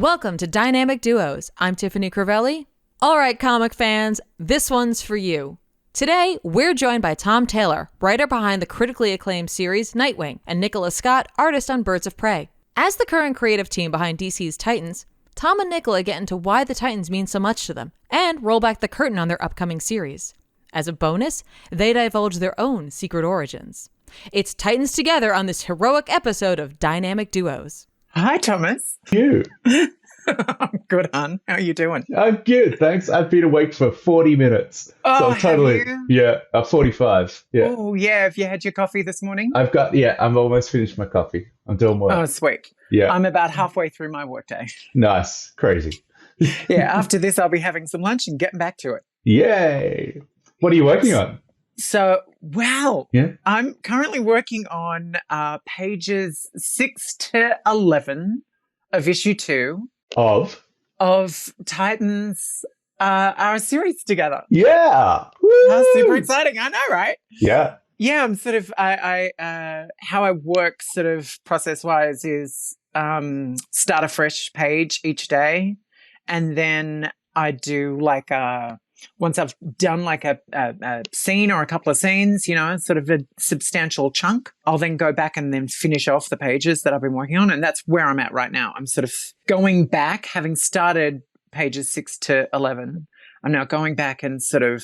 Welcome to Dynamic Duos. I'm Tiffany Crivelli. All right, comic fans, this one's for you. Today, we're joined by Tom Taylor, writer behind the critically acclaimed series Nightwing, and Nicola Scott, artist on Birds of Prey. As the current creative team behind DC's Titans, Tom and Nicola get into why the Titans mean so much to them, and roll back the curtain on their upcoming series. As a bonus, they divulge their own secret origins. It's Titans Together on this heroic episode of Dynamic Duos. Hi, Thomas. You? I'm good, hon. How are you doing? I'm good, thanks. I've been awake for 40 minutes. Oh, so totally, have you? Yeah, 45. Yeah. Oh, yeah. Have you had your coffee this morning? I'm almost finished my coffee. I'm doing well. Oh, sweet. Yeah. I'm about halfway through my workday. Nice. Crazy. Yeah, after this, I'll be having some lunch and getting back to it. Yay. What are you working on? So, wow. Yeah. I'm currently working on pages 6 to 11 of issue 2 of Titans, our series together. Yeah. How super exciting. I know, right? Yeah. Yeah, I'm sort of, how I work sort of process-wise is start a fresh page each day. And then I do like once I've done like a scene or a couple of scenes, you know, sort of a substantial chunk, I'll then go back and then finish off the pages that I've been working on. And that's where I'm at right now. I'm sort of going back, having started pages 6 to 11. I'm now going back and sort of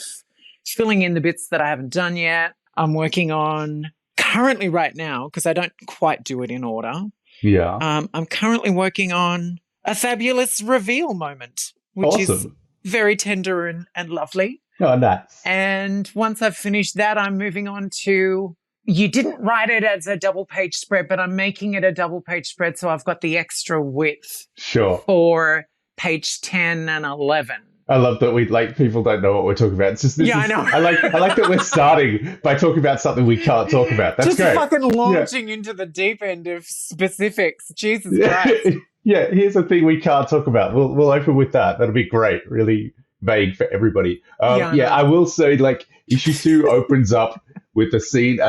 filling in the bits that I haven't done yet. I'm working on currently right now, because I don't quite do it in order. Yeah. I'm currently working on a fabulous reveal moment, which is Awesome. very tender and lovely. Oh, nice. And once I've finished that, I'm moving on to, you didn't write it as a double page spread, but I'm making it a double page spread. So I've got the extra width Sure. for page 10 and 11. I love that people don't know what we're talking about. It's just, I know. I like that we're starting by talking about something we can't talk about. That's Just great. fucking launching into the deep end of specifics. Jesus Christ. Yeah, here's the thing we can't talk about. We'll open with that. That'll be great. Really vague for everybody. I will say, like, issue 2 opens up with a scene.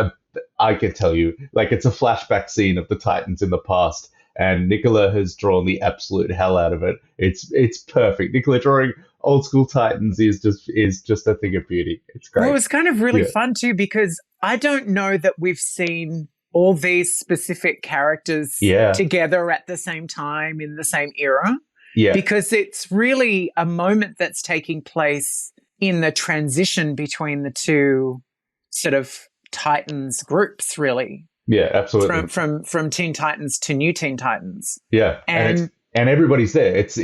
I can tell you, like, it's a flashback scene of the Titans in the past, and Nicola has drawn the absolute hell out of it. It's perfect. Nicola drawing old school Titans is just a thing of beauty. It's great. Well, it was kind of really fun too, because I don't know that we've seen all these specific characters together at the same time in the same era. Yeah. Because it's really a moment that's taking place in the transition between the two sort of Titans groups, really. Yeah, absolutely. From Teen Titans to New Teen Titans. Yeah. And everybody's there. It's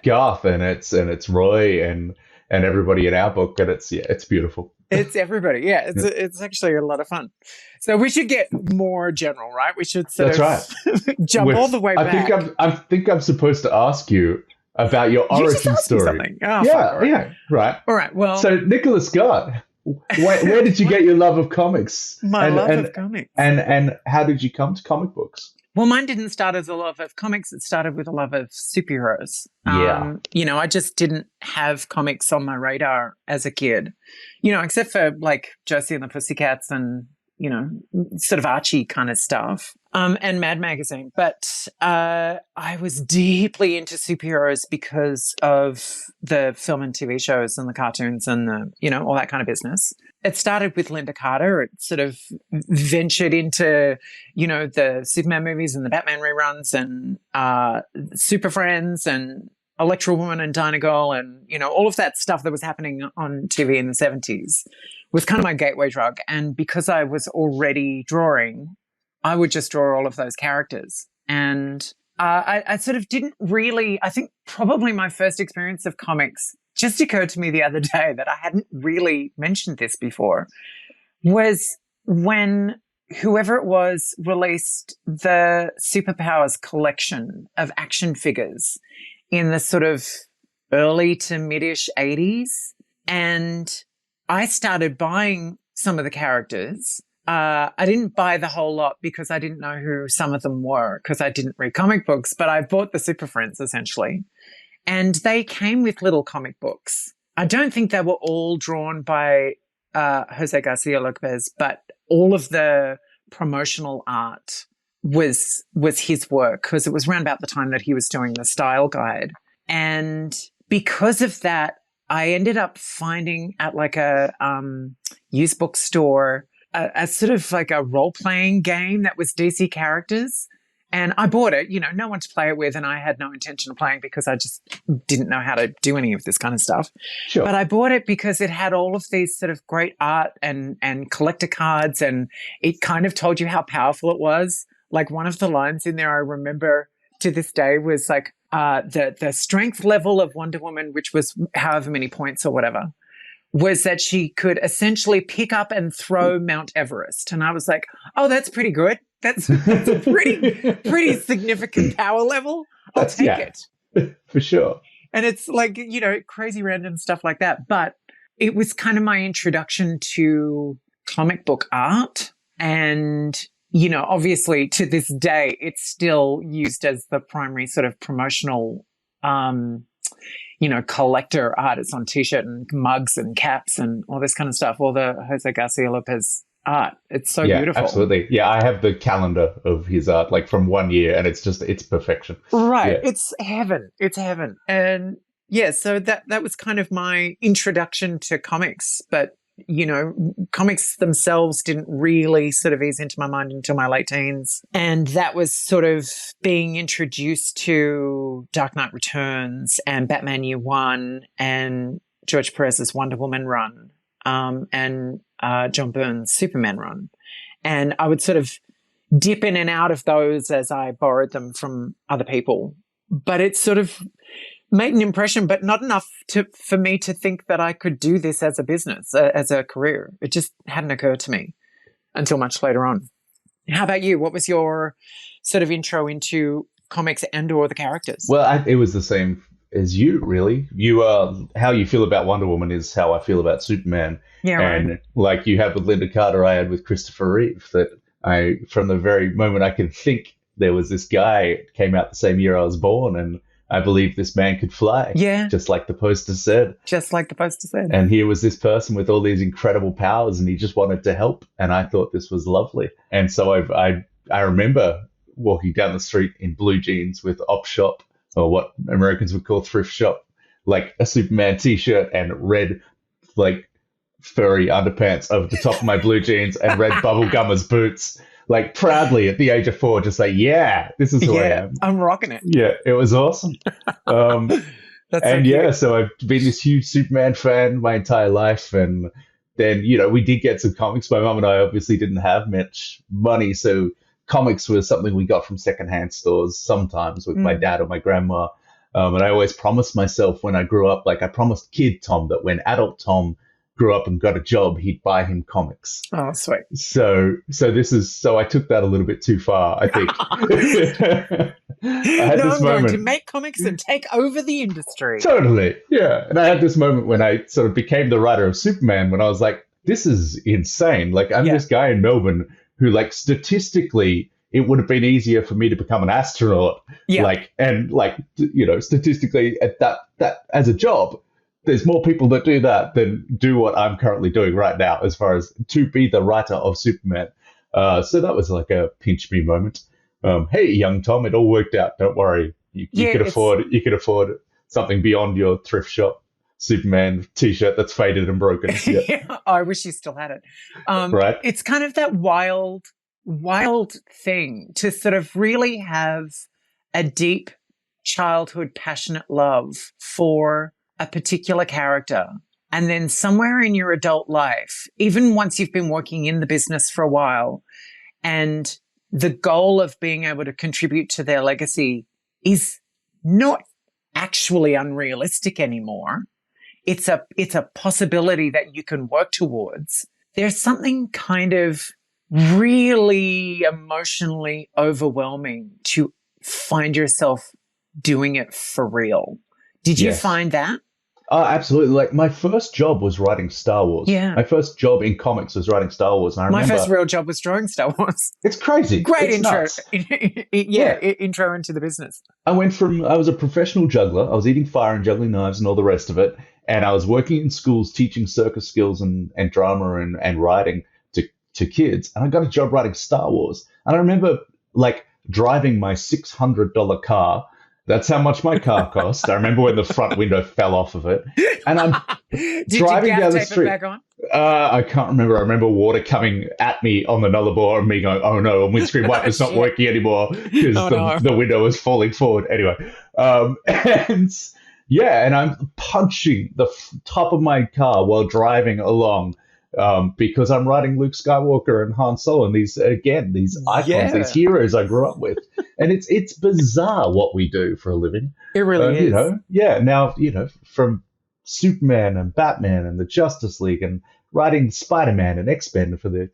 Garth and it's Roy and everybody in our book, and it's beautiful. It's everybody. Yeah, it's actually a lot of fun. So we should get more general, right? We should jump all the way back. I think I'm supposed to ask you about your origin story. Oh, yeah, right. All right. Well, so Nicola Scott, where did you get your love of comics? Love of comics. And how did you come to comic books? Well, mine didn't start as a love of comics. It started with a love of superheroes. I just didn't have comics on my radar as a kid, except for like Josie and the Pussycats and, sort of Archie kind of stuff, and Mad Magazine. But I was deeply into superheroes because of the film and TV shows and the cartoons and all that kind of business. It started with Linda Carter. It sort of ventured into, the Superman movies and the Batman reruns and Super Friends and Electra Woman and Dinah Girl and, all of that stuff that was happening on TV in the 70s was kind of my gateway drug. And because I was already drawing, I would just draw all of those characters. And I sort of didn't really, I think probably my first experience of comics just occurred to me the other day that I hadn't really mentioned this before, was when whoever it was released the Superpowers collection of action figures in the sort of early to mid-ish 80s. And I started buying some of the characters. I didn't buy the whole lot because I didn't know who some of them were because I didn't read comic books, but I bought the Super Friends essentially. And they came with little comic books. I don't think they were all drawn by Jose Garcia Lopez, but all of the promotional art was his work, because it was around about the time that he was doing the Style Guide. And because of that, I ended up finding at like a used bookstore a sort of like a role-playing game that was DC characters. And I bought it, no one to play it with, and I had no intention of playing because I just didn't know how to do any of this kind of stuff. Sure. But I bought it because it had all of these sort of great art and collector cards, and it kind of told you how powerful it was. Like one of the lines in there I remember to this day was like the strength level of Wonder Woman, which was however many points or whatever, was that she could essentially pick up and throw Mount Everest. And I was like, oh, that's pretty good. That's a pretty significant power level. I'll take it. For sure. And it's like, crazy random stuff like that. But it was kind of my introduction to comic book art. And, obviously to this day, it's still used as the primary sort of promotional, collector art. It's on T-shirt and mugs and caps and all this kind of stuff. All the Jose Garcia Lopez art. It's so beautiful. Absolutely. Yeah, I have the calendar of his art, like from 1 year, and it's perfection. Right. Yeah. It's heaven. It's heaven. And yeah, so that was kind of my introduction to comics. But, comics themselves didn't really sort of ease into my mind until my late teens. And that was sort of being introduced to Dark Knight Returns and Batman Year One and George Perez's Wonder Woman run. And John Byrne's Superman run. And I would sort of dip in and out of those as I borrowed them from other people. But it sort of made an impression, but not enough for me to think that I could do this as a business, as a career. It just hadn't occurred to me until much later on. How about you? What was your sort of intro into comics and or the characters? Well, it was the same as you, really. How you feel about Wonder Woman is how I feel about Superman. Yeah, and right. Like you had with Linda Carter, I had with Christopher Reeve, that from the very moment I could think, there was this guy, came out the same year I was born, and I believe this man could fly. Yeah. Just like the poster said. Just like the poster said. And here was this person with all these incredible powers, and he just wanted to help. And I thought this was lovely. And so I remember walking down the street in blue jeans with op shop, or what Americans would call thrift shop, like a Superman T-shirt and red, like furry underpants over the top of my blue jeans and red bubblegummers boots. Like proudly at the age of 4, just like, yeah, this is who I am. I'm rocking it. Yeah, it was awesome. So I've been this huge Superman fan my entire life. And then, we did get some comics. My mum and I obviously didn't have much money. So comics was something we got from secondhand stores sometimes with my dad or my grandma. And I always promised myself when I grew up, like I promised kid Tom that when adult Tom grew up and got a job, he'd buy him comics. Oh, sweet. So I took that a little bit too far, I think. I'm going to make comics and take over the industry. Totally, yeah. And I had this moment when I sort of became the writer of Superman, when I was like, this is insane. Like, I'm this guy in Melbourne who, like, statistically, it would have been easier for me to become an astronaut. Yeah. Statistically, at that as a job, there's more people that do that than do what I'm currently doing right now, as far as to be the writer of Superman. So that was like a pinch me moment. Hey, young Tom, it all worked out. Don't worry. You could afford something beyond your thrift shop Superman T-shirt that's faded and broken. Yeah. I wish you still had it. Right. It's kind of that wild thing to sort of really have a deep childhood passionate love for a particular character, and then somewhere in your adult life, even once you've been working in the business for a while, and the goal of being able to contribute to their legacy is not actually unrealistic anymore. It's a possibility that you can work towards. There's something kind of really emotionally overwhelming to find yourself doing it for real. Did you find that? Oh, absolutely. Like, my first job was writing Star Wars. Yeah. My first job in comics was writing Star Wars. And I remember, my first real job was drawing Star Wars. It's crazy. Great it's intro. Nuts. Intro into the business. I was a professional juggler. I was eating fire and juggling knives and all the rest of it. And I was working in schools teaching circus skills and drama and writing to kids. And I got a job writing Star Wars. And I remember, like driving my $600 car. That's how much my car cost. I remember when the front window fell off of it, and I'm driving down the street. It back on? I can't remember. I remember water coming at me on the Nullarbor and me going, "Oh no!" And windscreen wiper's not working anymore because the window was falling forward. Anyway, and I'm punching the top of my car while driving along. Because I'm riding Luke Skywalker and Han Solo and these icons, these heroes I grew up with. And it's bizarre what we do for a living. It really is. You know, now, from Superman and Batman and the Justice League and writing Spider-Man and X-Men for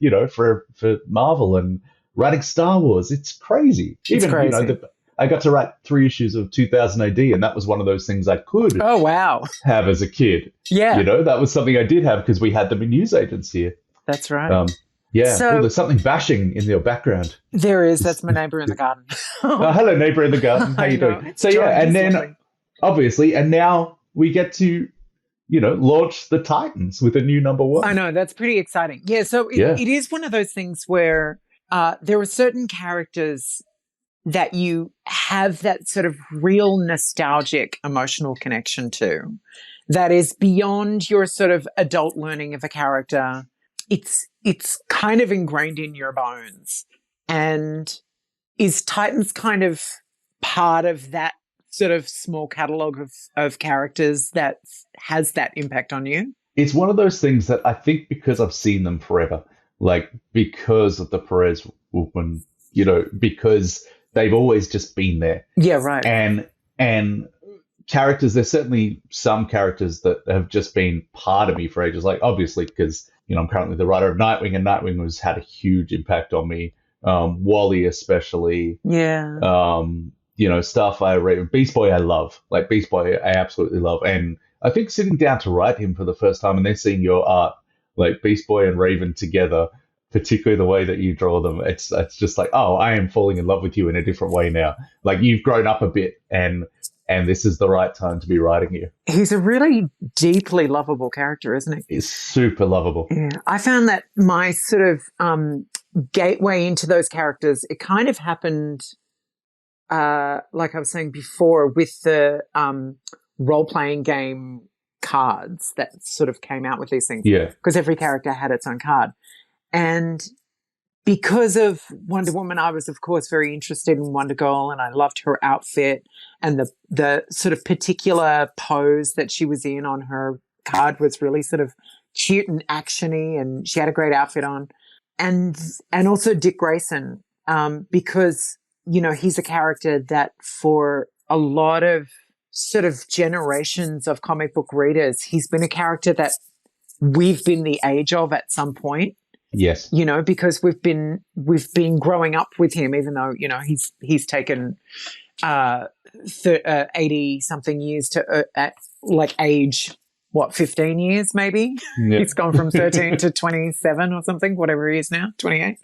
Marvel and writing Star Wars. It's crazy. It's crazy. I got to write 3 issues of 2000 AD, and that was one of those things I could have as a kid. Yeah. That was something I did have because we had them in newsagents here. That's right. So there's something bashing in your background. There is. That's my neighbor in the garden. Hello, neighbor in the garden. How you doing? So, and then, obviously, and now we get to, launch the Titans with a new number one. I know. That's pretty exciting. Yeah, so it is one of those things where there are certain characters that you have that sort of real nostalgic emotional connection to that is beyond your sort of adult learning of a character. It's kind of ingrained in your bones. And is Titans kind of part of that sort of small catalogue of characters that has that impact on you? It's one of those things that I think because I've seen them forever, like because of the Perez woman, because they've always just been there. Yeah, right. And characters, there's certainly some characters that have just been part of me for ages. Like, obviously, because, I'm currently the writer of Nightwing, and Nightwing has had a huge impact on me. Wally especially. Yeah. Starfire, Raven, Beast Boy I love. Like, Beast Boy I absolutely love. And I think sitting down to write him for the first time and then seeing your art, like Beast Boy and Raven together, particularly the way that you draw them, it's just like, oh, I am falling in love with you in a different way now. Like, you've grown up a bit, and this is the right time to be writing you. He's a really deeply lovable character, isn't he? He's super lovable. Yeah, I found that my sort of gateway into those characters, it kind of happened, like I was saying before, with the role-playing game cards that sort of came out with these things. Yeah. Because every character had its own card. And because of Wonder Woman, I was, of course, very interested in Wonder Girl, and I loved her outfit, and the sort of particular pose that she was in on her card was really sort of cute and actiony, and she had a great outfit on. And also Dick Grayson, because, he's a character that for a lot of sort of generations of comic book readers, he's been a character that we've been the age of at some point. Yes. Because we've been growing up with him, even though, he's taken 80 something years to age, 15 years maybe? Yep. He's gone from 13 to 27 or something, whatever he is now, 28.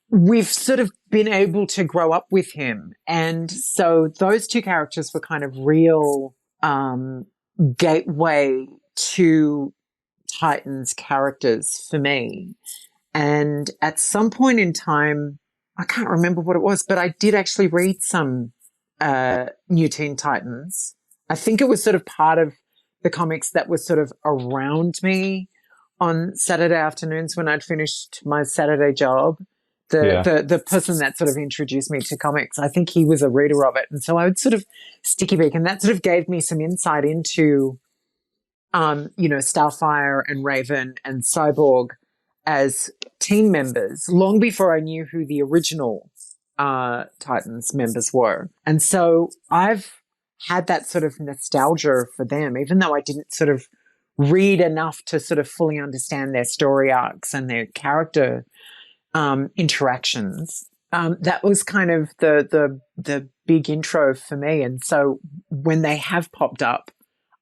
We've sort of been able to grow up with him. And so those two characters were kind of real gateway to Titans characters for me. And at some point in time, I can't remember what it was, but I did actually read some New Teen Titans. I think it was sort of part of the comics that was sort of around me on Saturday afternoons when I'd finished my Saturday job. The person that sort of introduced me to comics, I think he was a reader of it. And so I would sort of sticky beak, and that sort of gave me some insight into Starfire and Raven and Cyborg as team members long before I knew who the original Titans members were. And so I've had that sort of nostalgia for them, even though I didn't sort of read enough to sort of fully understand their story arcs and their character interactions. That was kind of the big intro for me. And so when they have popped up,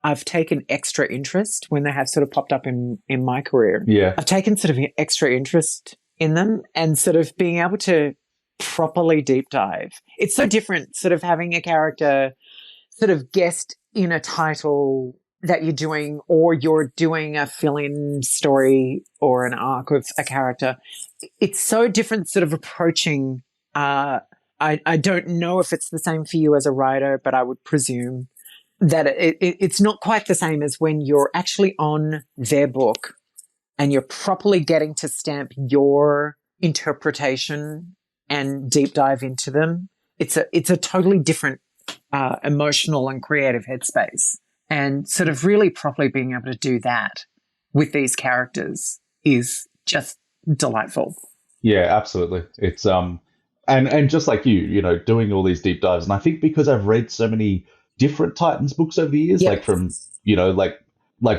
I've taken extra interest when they have sort of popped up in my career. Yeah. I've taken sort of extra interest in them and sort of being able to properly deep dive. It's so different sort of having a character sort of guest in a title that you're doing, or you're doing a fill-in story or an arc of a character. It's so different sort of approaching I don't know if it's the same for you as a writer, but I would presume that it's not quite the same as when you're actually on their book and you're properly getting to stamp your interpretation and deep dive into them. It's a totally different emotional and creative headspace. And sort of really properly being able to do that with these characters is just delightful. Yeah, absolutely. It's and just like you know, doing all these deep dives, and I think because I've read so many different Titans books over the years, Yep. like from, you know, like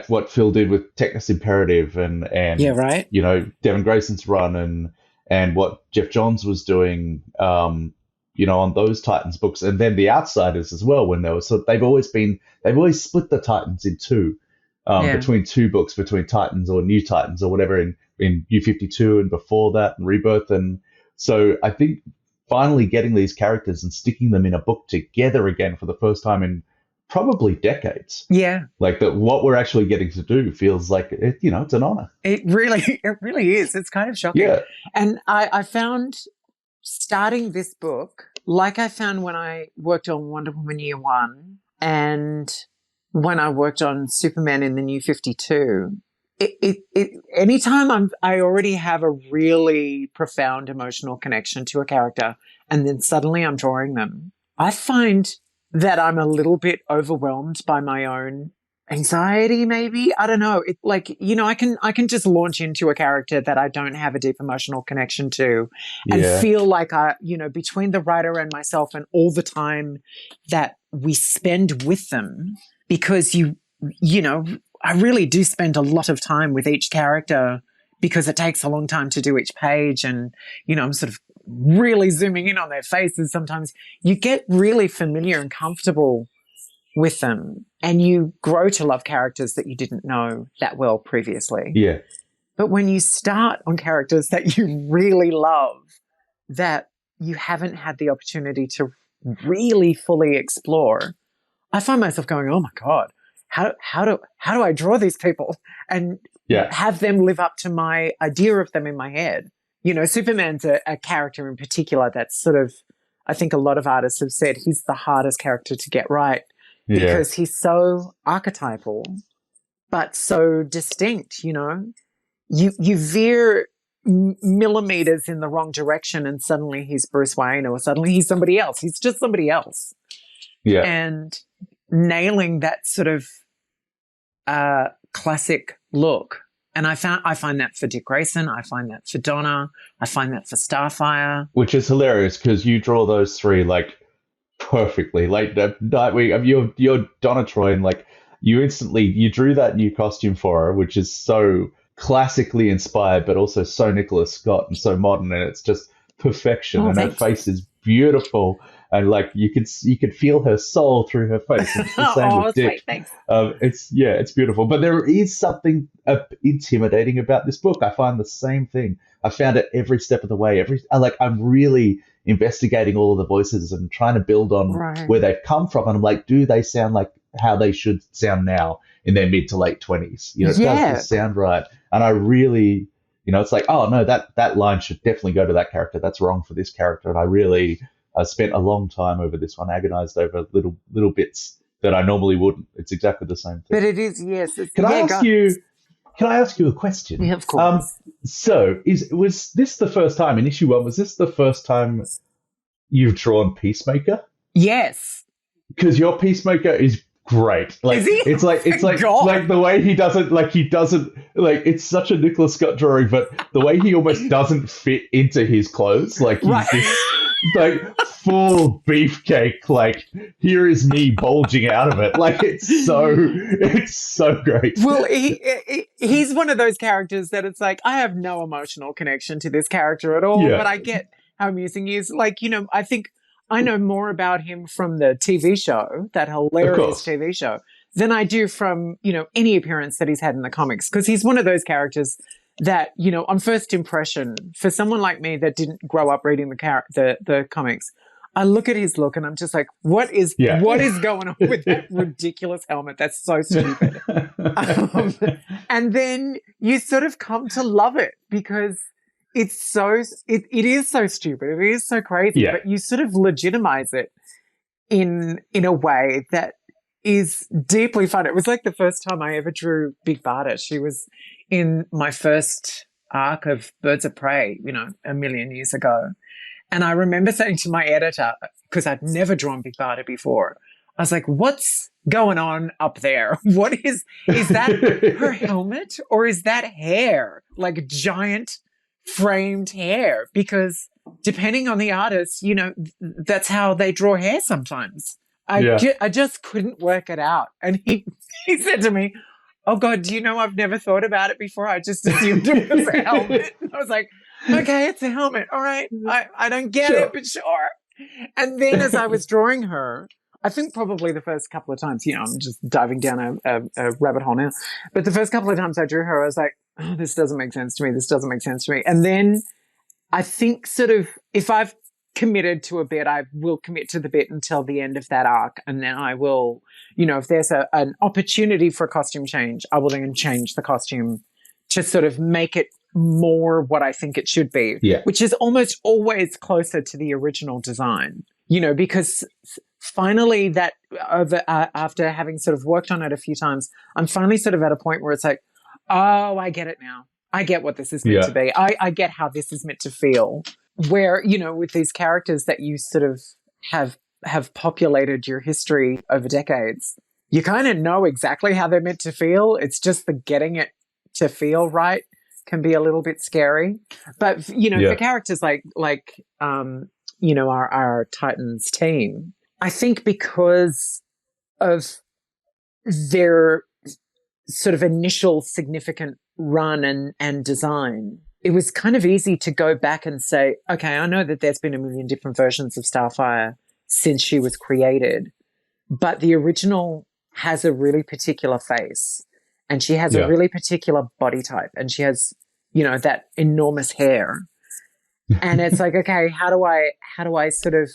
what Phil did with Technus Imperative and Yeah, right. you know, Devin Grayson's run and what Jeff Johns was doing, you know, on those Titans books, and then the Outsiders as well. When they were they've always split the Titans in two, between two books, between Titans or New Titans or whatever in New 52 and before that and Rebirth. And so I think finally getting these characters and sticking them in a book together again for the first time in probably decades. Yeah. Like that, what we're actually getting to do feels like it, you know, it's an honor. It really is. It's kind of shocking. Yeah. And I found starting this book, like I found when I worked on Wonder Woman Year One and when I worked on Superman in the New 52, anytime I already have a really profound emotional connection to a character and then suddenly I'm drawing them, I find that I'm a little bit overwhelmed by my own anxiety, maybe. I don't know. It, like, you know, I can just launch into a character that I don't have a deep emotional connection to and feel like between the writer and myself and all the time that we spend with them, because you know, I really do spend a lot of time with each character because it takes a long time to do each page. And, you know, I'm sort of really zooming in on their faces. Sometimes you get really familiar and comfortable with them and you grow to love characters that you didn't know that well previously. Yeah. But when you start on characters that you really love, that you haven't had the opportunity to really fully explore, I find myself going, oh my God, how do I draw these people and have them live up to my idea of them in my head? You know, Superman's a character in particular that's sort of, I think a lot of artists have said he's the hardest character to get right because he's so archetypal, but so distinct, you know. You veer millimeters in the wrong direction and suddenly he's Bruce Wayne or suddenly he's somebody else. He's just somebody else. Yeah. And nailing that sort of classic look. And I find that for Dick Grayson. I find that for Donna. I find that for Starfire. Which is hilarious because you draw those three like perfectly. Like Nightwing, you're Donna Troy, and like you drew that new costume for her, which is so classically inspired, but also so Nicholas Scott and so modern, and it's just perfection. And her face is beautiful. And like you could feel her soul through her face. It's the same with Dick. Thanks. It's beautiful. But there is something intimidating about this book. I find the same thing. I found it every step of the way. I'm really investigating all of the voices and trying to build on where they've come from. And I'm like, do they sound like how they should sound now in their mid to late 20s? You know, does this sound right? And I really, you know, it's like, oh no, that line should definitely go to that character. That's wrong for this character. And I spent a long time over this one, agonized over little bits that I normally wouldn't. It's exactly the same thing. But it is, yes. Can I ask you a question? Yeah, of course. So was this the first time in issue 1? Was this the first time you've drawn Peacemaker? Yes. Because your Peacemaker is great. Like, is he? It's like the way he doesn't it's such a Nicholas Scott drawing, but the way he almost doesn't fit into his clothes. Like he's this like full beefcake, like here is me bulging out of it. Like it's so great. Well, he's one of those characters that it's like, I have no emotional connection to this character at all, but I get how amusing he is. Like, you know, I think I know more about him from the TV show, that hilarious TV show, than I do from, you know, any appearance that he's had in the comics. Because he's one of those characters that, you know, on first impression, for someone like me that didn't grow up reading the comics, I look at his look and I'm just like, what is going on with that ridiculous helmet? That's so stupid. And then you sort of come to love it because it's so, it is so stupid. It is so crazy, but you sort of legitimize it in a way that is deeply fun. It was like the first time I ever drew Big Barda. She was in my first arc of Birds of Prey, a million years ago. And I remember saying to my editor, because I'd never drawn Big Barda before, I was like, what's going on up there? What is that her helmet or is that hair? Like giant framed hair? Because depending on the artist, that's how they draw hair sometimes. I just couldn't work it out. And he said to me, oh God, do you know I've never thought about it before? I just assumed it was a helmet. I was like, okay, it's a helmet. All right. I don't get it, but sure. And then as I was drawing her, I think probably the first couple of times, I'm just diving down a rabbit hole now. But the first couple of times I drew her, I was like, oh, this doesn't make sense to me. This doesn't make sense to me. And then I think sort of if I've committed to a bit, I will commit to the bit until the end of that arc. And then I will, if there's an opportunity for a costume change, I will then change the costume to sort of make it more what I think it should be, which is almost always closer to the original design, because finally that after having sort of worked on it a few times, I'm finally sort of at a point where it's like, oh, I get it now. I get what this is meant to be. I get how this is meant to feel. Where, with these characters that you sort of have populated your history over decades, you kind of know exactly how they're meant to feel. It's just the getting it to feel right can be a little bit scary. But, for characters like our Titans team, I think because of their sort of initial significant run and design, it was kind of easy to go back and say, okay, I know that there's been a million different versions of Starfire since she was created, but the original has a really particular face and she has a really particular body type and she has, that enormous hair. And it's like, okay, how do I sort of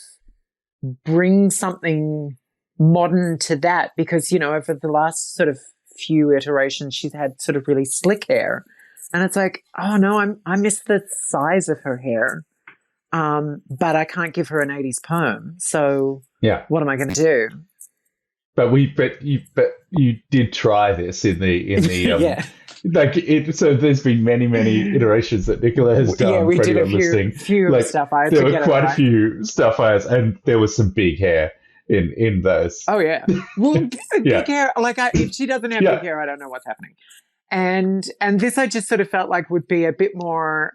bring something modern to that? Because, over the last sort of few iterations, she's had sort of really slick hair. And it's like, oh no, I miss the size of her hair. But I can't give her an 80s perm. So what am I going to do? But you did try this in the so there's been many iterations that Nicola has done. Yeah, we did a few Starfires. There were quite a few Starfires, and there was some big hair in those. Oh yeah, well, big hair. Like if she doesn't have big hair, I don't know what's happening. And this I just sort of felt like would be a bit more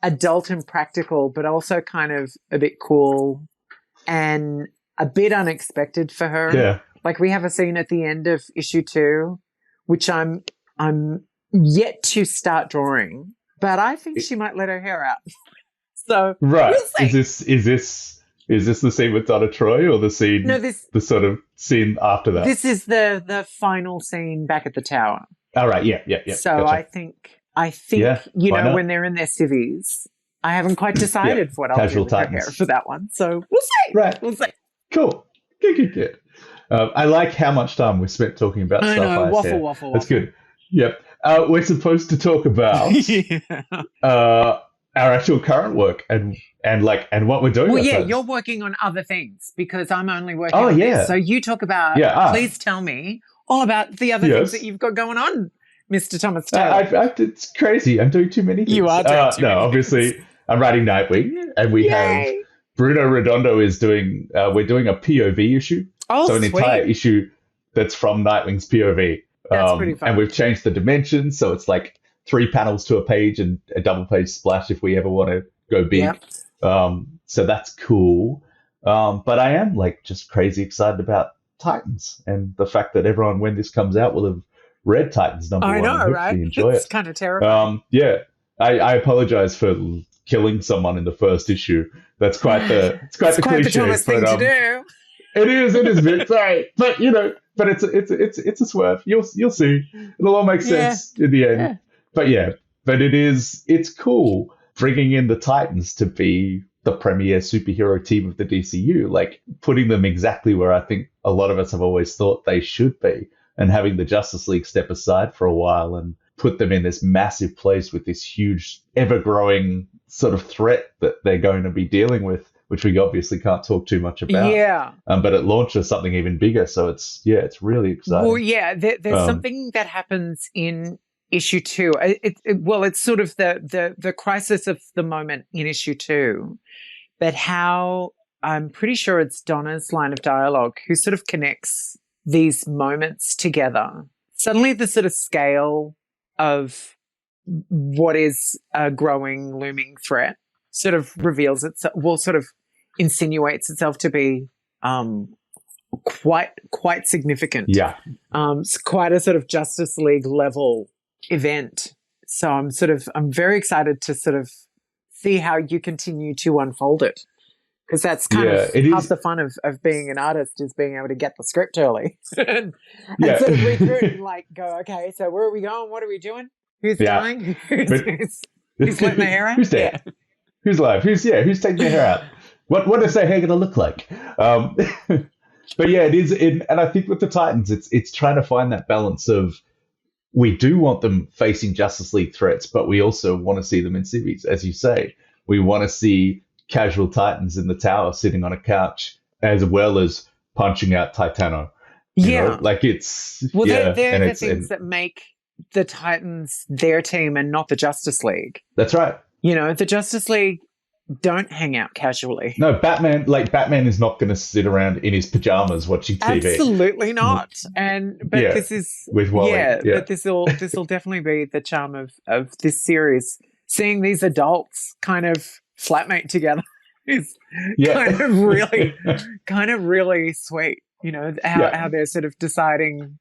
adult and practical, but also kind of a bit cool and a bit unexpected for her. Yeah. Like we have a scene at the end of issue 2, which I'm yet to start drawing, but I think she might let her hair out. So right. We'll see. Is this the scene with Donna Troy or the scene? No, the sort of scene after that. This is the final scene back at the tower. All right, yeah. So gotcha. I think when they're in their civvies, I haven't quite decided what I'll do with their hair for that one. So we'll see. Right, we'll see. Cool. Good. I like how much time we spent talking about stuff. I know, waffle. That's good. Yep. We're supposed to talk about our actual current work and what we're doing. Well, you're working on other things because I'm only working on this. So you talk about. Please tell me all about the other things that you've got going on, Mr. Thomas Taylor. It's crazy. I'm doing too many things. You are doing too many things. Obviously, I'm writing Nightwing, and we have Bruno Redondo is doing. We're doing a POV issue. Oh, so an entire issue that's from Nightwing's POV. That's pretty fun. And we've changed the dimensions, so it's like 3 panels to a page and a double page splash if we ever want to go big. Yep. So that's cool. But I am just crazy excited about Titans and the fact that everyone, when this comes out, will have read Titans number 1. I know, right? Enjoy it's kind of terrifying. I apologize for killing someone in the first issue. That's quite the cliche. The Thomas thing to do. It is a bit sorry, but but it's a swerve. You'll see. It'll all make sense in the end. Yeah. But it's cool bringing in the Titans to be the premier superhero team of the DCU, putting them exactly where I think a lot of us have always thought they should be, and having the Justice League step aside for a while and put them in this massive place with this huge, ever-growing sort of threat that they're going to be dealing with, which we obviously can't talk too much about. Yeah. But it launches something even bigger. So it's really exciting. Well, yeah, there's something that happens in issue 2. It's sort of the crisis of the moment in issue 2, but how I'm pretty sure it's Donna's line of dialogue who sort of connects these moments together. Suddenly the sort of scale of what is a growing, looming threat sort of reveals itself, sort of insinuates itself to be quite significant. Yeah. It's quite a sort of Justice League level event. So I'm very excited to sort of see how you continue to unfold it. Because that's kind of half the fun of being an artist, is being able to get the script early and sort of read through it and like go, okay, so where are we going? What are we doing? Who's dying? Who's letting their hair out? Who's dead? Yeah. Who's alive? Who's taking their hair out? What is their hair going to look like? But yeah, it is. And I think with the Titans, it's trying to find that balance of, we do want them facing Justice League threats, but we also want to see them in civies, as you say. We want to see casual Titans in the tower sitting on a couch, as well as punching out Titano. You know? Like it's... Well, they're the things that make the Titans their team and not the Justice League. That's right. You know, the Justice League don't hang out casually. No, Batman is not going to sit around in his pajamas watching TV. Absolutely not. This is with Wally. But this will definitely be the charm of this series. Seeing these adults kind of flatmate together is kind of really sweet. You know, how they're sort of deciding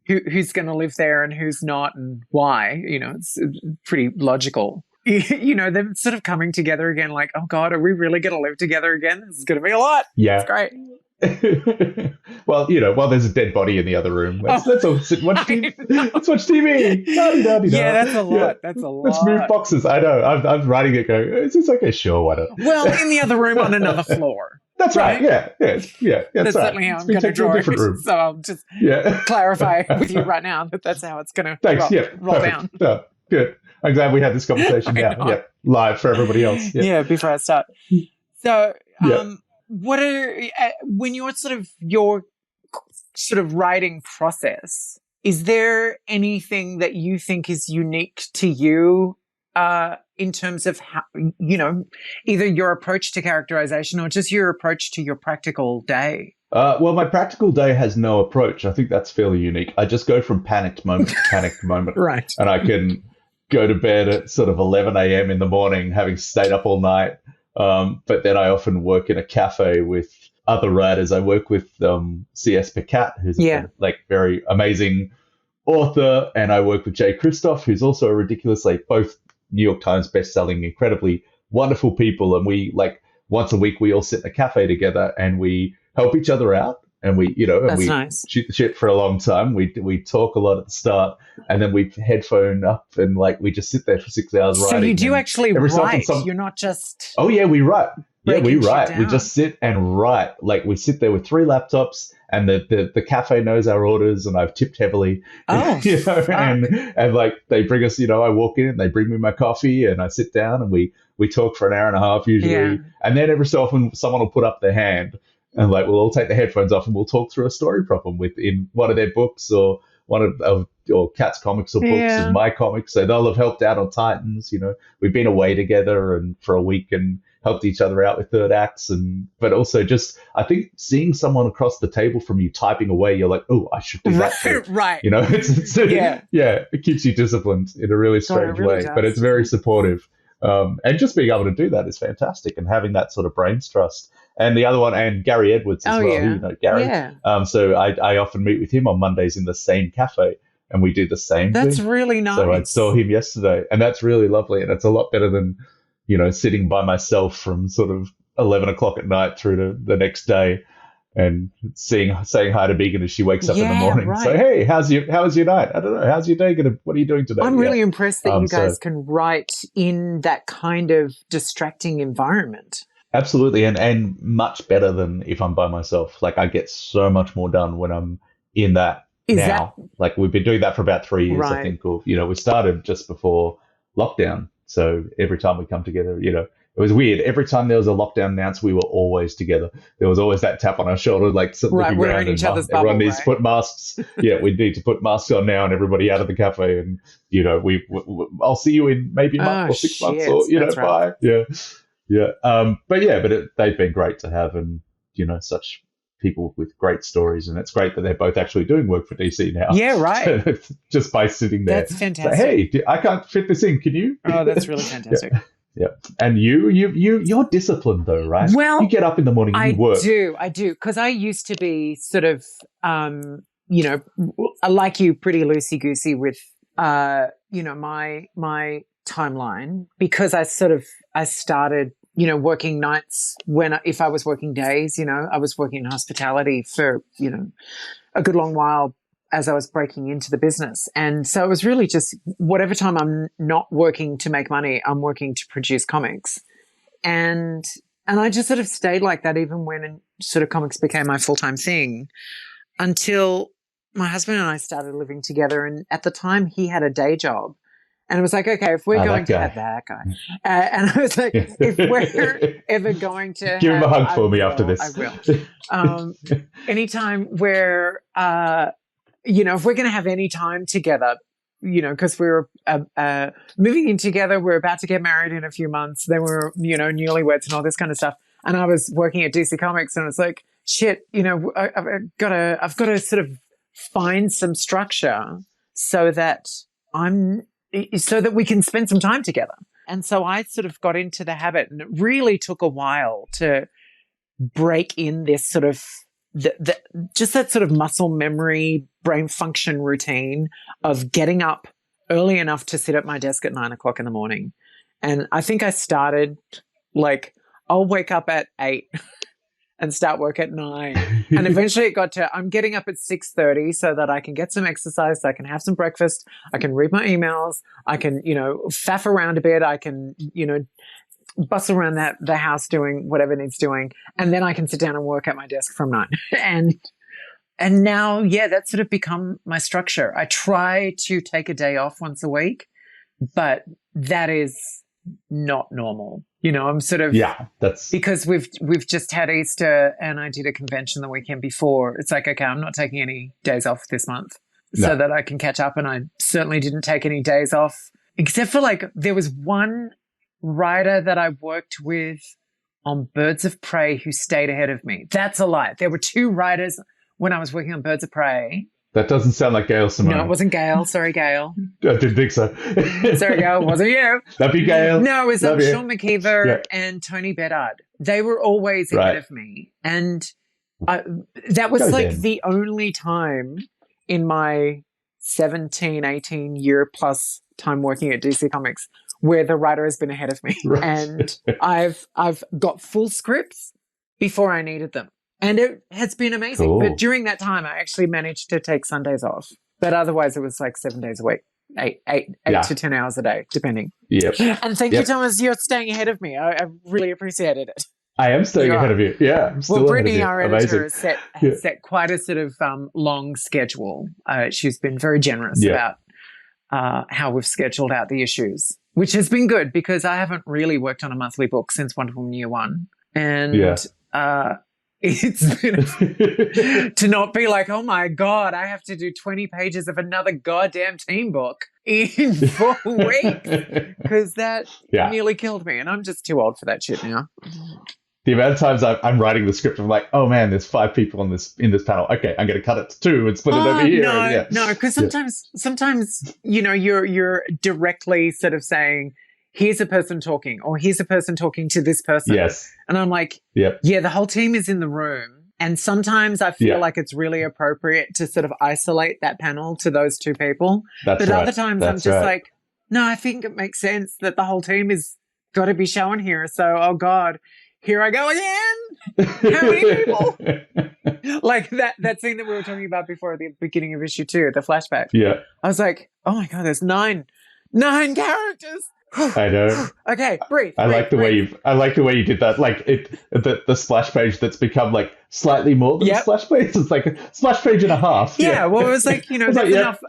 who's going to live there and who's not and why. You know, it's pretty logical. You know, them sort of coming together again, like, oh God, are we really going to live together again? This is going to be a lot. Yeah. It's great. Well, you know, while there's a dead body in the other room, let's all sit and watch TV. Let's watch TV. Yeah, that's a lot. Yeah. That's a lot. Let's move boxes. I know. I'm writing it going, is this okay? Sure, why not? Well, in the other room on another floor. That's right. Yeah. That's certainly how I'm going to draw it. So I'll just clarify with you right now that that's how it's going to roll down. Yeah, good. I'm glad we had this conversation now. Yeah, live for everybody else. Yeah, before I start. So, what are when your sort of writing process? Is there anything that you think is unique to you in terms of how, you know, either your approach to characterization or just your approach to your practical day? Well, my practical day has no approach. I think that's fairly unique. I just go from panicked moment to panicked moment. Right. And I can go to bed at sort of 11 a.m. in the morning, having stayed up all night. But then I often work in a cafe with other writers. I work with C.S. Pacat, who's a very amazing author, and I work with Jay Kristoff, who's also a ridiculously, both New York Times bestselling, incredibly wonderful people. And we, like, once a week, we all sit in a cafe together and we help each other out. And we, you know, nice. Shoot the shit for a long time. We talk a lot at the start, and then we headphone up and we just sit there for 6 hours writing. So you do actually write. So You're not just. Oh yeah, we write. Yeah, we write. Down. We just sit and write. Like, we sit there with 3 laptops, and the cafe knows our orders, and I've tipped heavily. Oh, you know, and like they bring us. You know, I walk in, they bring me my coffee, and I sit down, and we talk for an hour and a half usually, and then every so often someone will put up their hand. And we'll all take the headphones off and we'll talk through a story problem in one of their books or one of or Kat's comics or books and my comics. So they'll have helped out on Titans. You know, we've been away together and for a week and helped each other out with third acts. But also just, I think seeing someone across the table from you typing away, you're like, oh, I should do that too. Right. You know, it keeps you disciplined in a really strange way, but it's very supportive. And just being able to do that is fantastic, and having that sort of brain's trust. And the other one, and Gary Edwards as well. Yeah. You know Gary. Yeah. So I often meet with him on Mondays in the same cafe, and we do the same thing. That's really nice. So I saw him yesterday, and that's really lovely. And it's a lot better than, you know, sitting by myself from sort of 11 o'clock at night through to the next day and saying hi to Megan as she wakes up in the morning. Right. So, hey, how was your night? I don't know. How's your day going? What are you doing today? I'm really impressed that you guys can write in that kind of distracting environment. Absolutely, and much better than if I'm by myself. Like, I get so much more done when I'm in that now. Like we've been doing that for about 3 years, right. I think. Or we started just before lockdown, so every time we come together, it was weird. Every time there was a lockdown announced, we were always together. There was always that tap on our shoulder, like looking around, and everyone needs to put masks. Yeah, we need to put masks on now, and everybody out of the cafe. And I'll see you in maybe a month or 6 months, or bye. Yeah. But they've been great to have, and such people with great stories, and it's great that they're both actually doing work for DC now. Yeah, right. Just by sitting there. That's fantastic. Hey, I can't fit this in. Can you? Oh, that's really fantastic. Yeah. And you're disciplined though, right? Well, you get up in the morning and you work. I do. Because I used to be sort of, like you, pretty loosey-goosey with, my timeline, because I started, working nights if I was working days, I was working in hospitality for, a good long while as I was breaking into the business. And so it was really just whatever time I'm not working to make money, I'm working to produce comics. And I just sort of stayed like that even when sort of comics became my full-time thing, until my husband and I started living together. And at the time he had a day job. And it was like, okay, if we're going to have that guy. And I was like, if we're ever going to give him a hug for me after this. I will. Anytime where, if we're going to have any time together, because we were moving in together, we're about to get married in a few months. Then we're, newlyweds and all this kind of stuff. And I was working at DC Comics, and it's like, shit, I've got to sort of find some structure so that we can spend some time together. And so I sort of got into the habit, and it really took a while to break in this sort of just that sort of muscle memory, brain function routine of getting up early enough to sit at my desk at 9 o'clock in the morning. And I think I started I'll wake up at 8 and start work at 9. And eventually it got to, I'm getting up at 6:30 so that I can get some exercise, so I can have some breakfast, I can read my emails, I can, faff around a bit, I can, bustle around the house doing whatever needs doing, and then I can sit down and work at my desk from 9. And now, that's sort of become my structure. I try to take a day off once a week, but that is not normal. I'm sort of, that's because we've just had Easter and I did a convention the weekend before. It's like, okay, I'm not taking any days off this month so that I can catch up. And I certainly didn't take any days off, except for there was one writer that I worked with on Birds of Prey who stayed ahead of me. That's a lie. There were 2 writers when I was working on Birds of Prey. That doesn't sound like Gail Simone. No, it wasn't Gail. Sorry, Gail. I didn't think so. Sorry, Gail. It wasn't you. That'd be Gail. No, it was Sean McKeever and Tony Bedard. They were always ahead of me. And that was the only time in my 17, 18 year plus time working at DC Comics where the writer has been ahead of me. Right. And I've got full scripts before I needed them. And it has been amazing. Cool. But during that time, I actually managed to take Sundays off. But otherwise, it was 7 days a week, 8 to 10 hours a day, depending. Yep. And thank you, Thomas. You're staying ahead of me. I really appreciated it. I am staying ahead of you. Yeah. I'm still Brittany, our editor, has set quite a sort of long schedule. She's been very generous about how we've scheduled out the issues, which has been good because I haven't really worked on a monthly book since Wonder Woman Year One. And it's been to not be like, oh my God, I have to do 20 pages of another goddamn team book in 4 weeks, because that nearly killed me. And I'm just too old for that shit now. The amount of times I'm writing the script, I'm like, oh man, there's 5 people in this panel. Okay, I'm going to cut it to 2 and split it over here. No, because sometimes you're directly sort of saying, here's a person talking, or here's a person talking to this person. Yes. And I'm like, the whole team is in the room. And sometimes I feel like it's really appropriate to sort of isolate that panel to those 2 people. But other times I'm just like, no, I think it makes sense that the whole team is got to be shown here. So, oh God, here I go again. How many people? Like that scene that we were talking about before at the beginning of issue 2, the flashback. Yeah. I was like, oh my God, there's 9 characters. I know. Okay, breathe. I like the way you did that. Like the splash page that's become like slightly more than a splash page. It's like a splash page and a half. Yeah, well, it was like, there's enough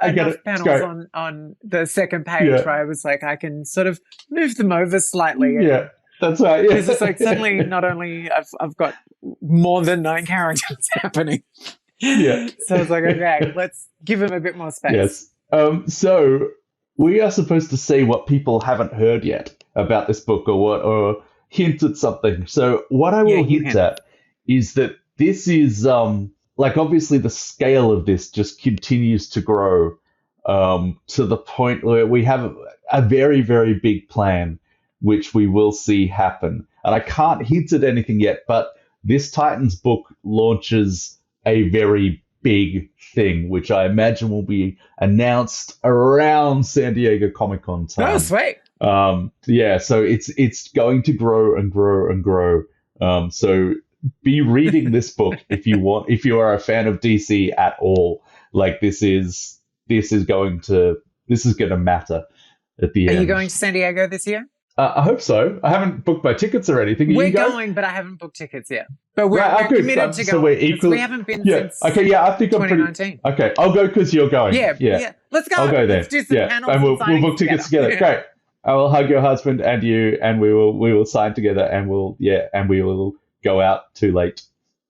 panels on the second page where I was like, I can sort of move them over slightly. Yeah, that's right. Because it's like suddenly not only I've got more than 9 characters happening. Yeah. So I was like, okay, let's give him a bit more space. Yes. So we are supposed to say what people haven't heard yet about this book or hint at something. So what I will hint at is that this is like obviously the scale of this just continues to grow to the point where we have a very, very big plan, which we will see happen. And I can't hint at anything yet, but this Titans book launches a very big thing, which I imagine will be announced around San Diego Comic-Con time. Oh, sweet. So it's going to grow and grow and grow. So be reading this book if you are a fan of DC at all. Like this is going to matter at the end. Are you going to San Diego this year? I hope so. I haven't booked my tickets or anything. We're going, but I haven't booked tickets yet. But we're committed to go. So we're equally. We haven't been since I think 2019. Okay, I'll go because you're going. Yeah. Let's go. I'll go there. Let's do some panels and we'll book tickets together. Yeah. Great. I will hug your husband and you, and we will sign together, and we will go out too late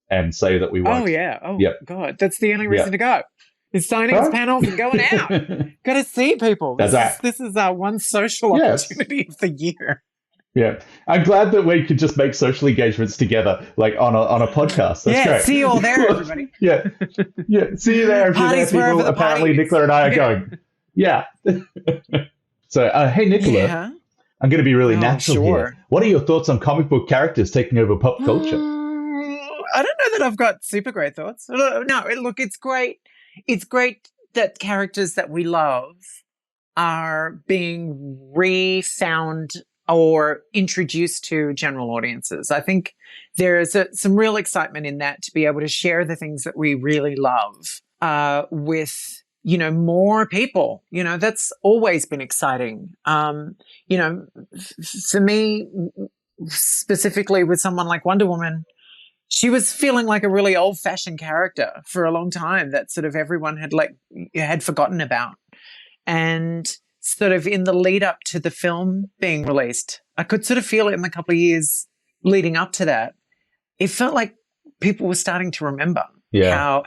and say that we won't. Oh yeah. Oh God, that's the only reason to go. Is signings, panels, and going out. Got to see people. This is our one social opportunity of the year. Yeah, I'm glad that we could just make social engagements together, like on a podcast. That's great. See you all there, everybody. yeah, see you there. If you're there, people. Apparently, Nicola and I are going. Yeah. So, hey, Nicola, I'm going to be really natural here. What are your thoughts on comic book characters taking over pop culture? I don't know that I've got super great thoughts. No, look, it's great. It's great that characters that we love are being refound or introduced to general audiences. I think there's some real excitement in that, to be able to share the things that we really love with, more people. That's always been exciting. For me, specifically with someone like Wonder Woman, she was feeling like a really old-fashioned character for a long time that sort of everyone had forgotten about. And sort of in the lead up to the film being released, I could sort of feel it in the couple of years leading up to that. It felt like people were starting to remember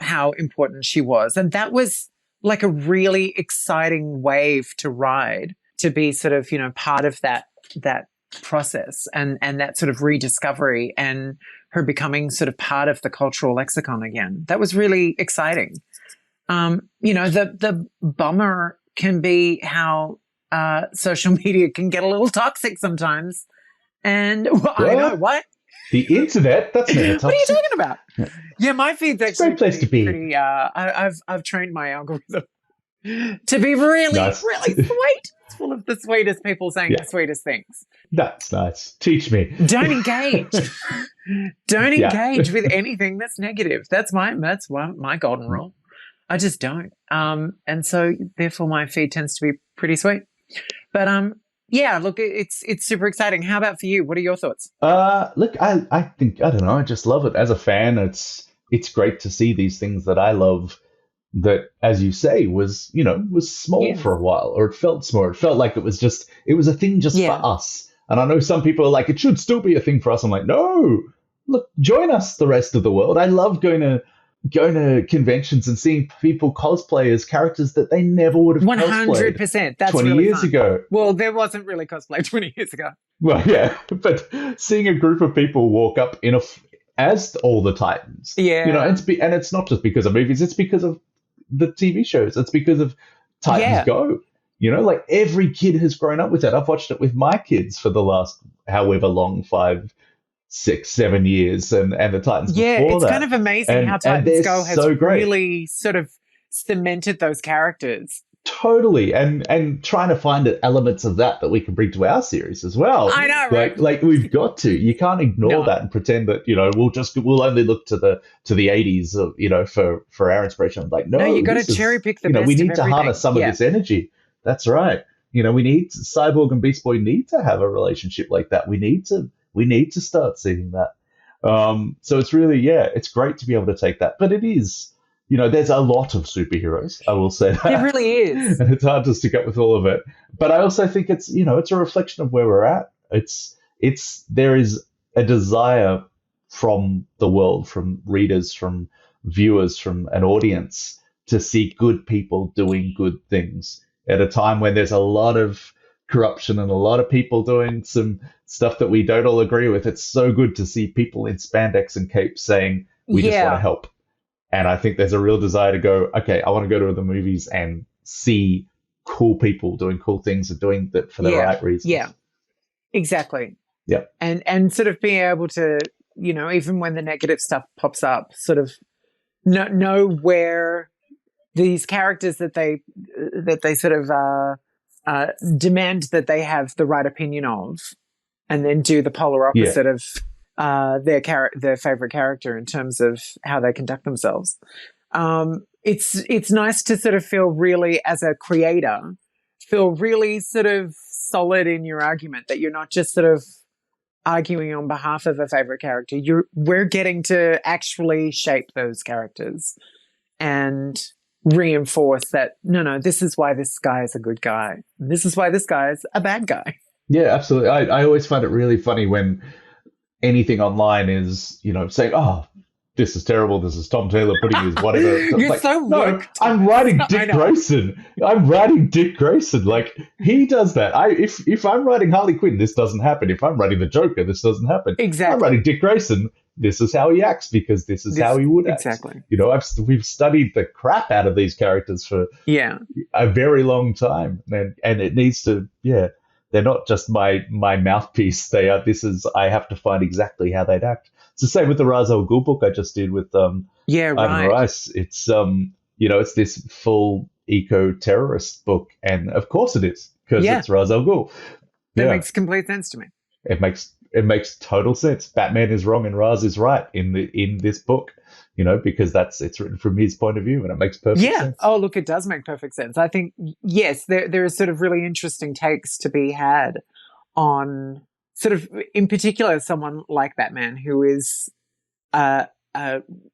how important she was. And that was like a really exciting wave to ride, to be sort of, part of that process and that sort of rediscovery and her becoming sort of part of the cultural lexicon again. That was really exciting. The bummer can be how social media can get a little toxic sometimes. And I know what? The internet? That's never toxic. What are you talking about? Yeah, my feed's actually great place to be. Pretty, I've trained my algorithm to be really, really sweet. It's full of the sweetest people saying the sweetest things. That's nice. Teach me. Don't engage. Don't engage with anything that's negative. That's my golden rule. I just don't. And so therefore my feed tends to be pretty sweet. But look, it's super exciting. How about for you? What are your thoughts? Look, I think, I don't know, I just love it. As a fan, it's great to see these things that I love that, as you say, was small for a while, or it felt small. It felt like it was a thing just for us. And I know some people are like, it should still be a thing for us. I'm like, no, look, join us, the rest of the world. I love going to conventions and seeing people cosplay as characters that they never would have 100%. That's 20 really years fun. ago. Well, there wasn't really cosplay 20 years ago. Well, yeah, but seeing a group of people walk up as all the Titans, and it's not just because of movies, it's because of the TV shows. It's because of Titans Go. Like every kid has grown up with that. I've watched it with my kids for the last however long, 5, 6, 7 years, and the Titans before that. Yeah, it's kind of amazing how Titans Go has really sort of cemented those characters. Totally, and trying to find elements of that we can bring to our series as well. I know, right? Like we've got to. You can't ignore that and pretend that we'll only look to the 80s, for our inspiration. Like no, you got to cherry pick the best. We need of to harness some of this energy. That's right. You know, Cyborg and Beast Boy need to have a relationship like that. We need to start seeing that. So it's really, it's great to be able to take that. But it is, you know, there's a lot of superheroes, I will say that. It really is. And it's hard to stick up with all of it. But I also think it's, you know, it's a reflection of where we're at. There is a desire from the world, from readers, from viewers, from an audience to see good people doing good things at a time when there's a lot of corruption and a lot of people doing some stuff that we don't all agree with. It's so good to see people in spandex and capes saying, we just want to help. And I think there's a real desire to go, okay, I want to go to the movies and see cool people doing cool things and doing that for the right reasons. Yeah, exactly. Yeah. And sort of being able to, you know, even when the negative stuff pops up, sort of know where these characters that they sort of demand that they have the right opinion of, and then do the polar opposite of their favorite character in terms of how they conduct themselves. It's nice to sort of feel really, as a creator, feel really sort of solid in your argument, that you're not just sort of arguing on behalf of a favorite character. We're getting to actually shape those characters and reinforce that, no, this is why this guy is a good guy. This is why this guy is a bad guy. Yeah, absolutely. I always find it really funny when anything online is, you know, saying, oh, this is terrible, this is Tom Taylor putting his whatever. You're like, so no, I'm writing Dick Grayson. I'm writing Dick Grayson. Like, he does that. If I'm writing Harley Quinn, this doesn't happen. If I'm writing the Joker, this doesn't happen. Exactly. I'm writing Dick Grayson. This is how he acts because this is how he would act. Exactly. You know, we've studied the crap out of these characters for a very long time, and it needs to, they're not just my mouthpiece. I have to find exactly how they'd act. It's the same with the Ra's al Ghul book I just did with Ivan Rice. It's you know, it's this full eco-terrorist book, and of course it is, because it's Ra's al Ghul. That makes complete sense to me. It makes total sense. Batman is wrong and Ra's is right in this book, you know, because it's written from his point of view, and it makes perfect sense. Oh, look, it does make perfect sense. I think, yes, there are sort of really interesting takes to be had on sort of, in particular, someone like Batman, who is a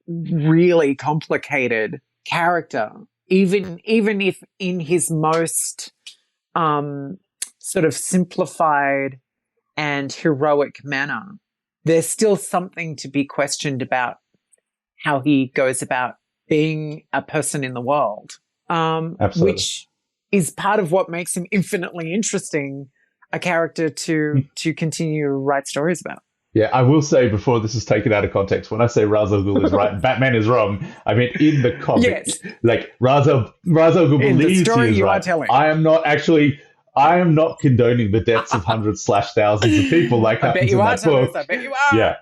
really complicated character, even if in his most sort of simplified and heroic manner, there's still something to be questioned about how he goes about being a person in the world, which is part of what makes him infinitely interesting, a character to continue to write stories about. Yeah, I will say, before this is taken out of context, when I say Ra's al Ghul is right and Batman is wrong, I mean in the comic. Yes. Like, Ra's al Ghul believes he is right. I am not condoning the deaths of hundreds / thousands of people like happens in that book. I bet you are. Yeah.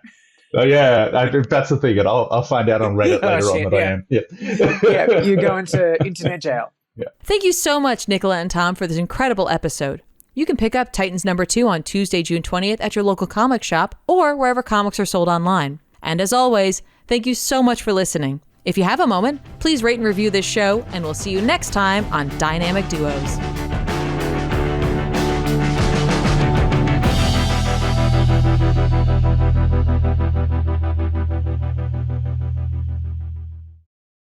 That's the thing, and I'll find out on Reddit later on that I am. Yeah, you go into internet jail. Yeah. Thank you so much, Nicola and Tom, for this incredible episode. You can pick up Titans #2 on Tuesday, June 20th at your local comic shop or wherever comics are sold online. And as always, thank you so much for listening. If you have a moment, please rate and review this show, and we'll see you next time on Dynamic Duos.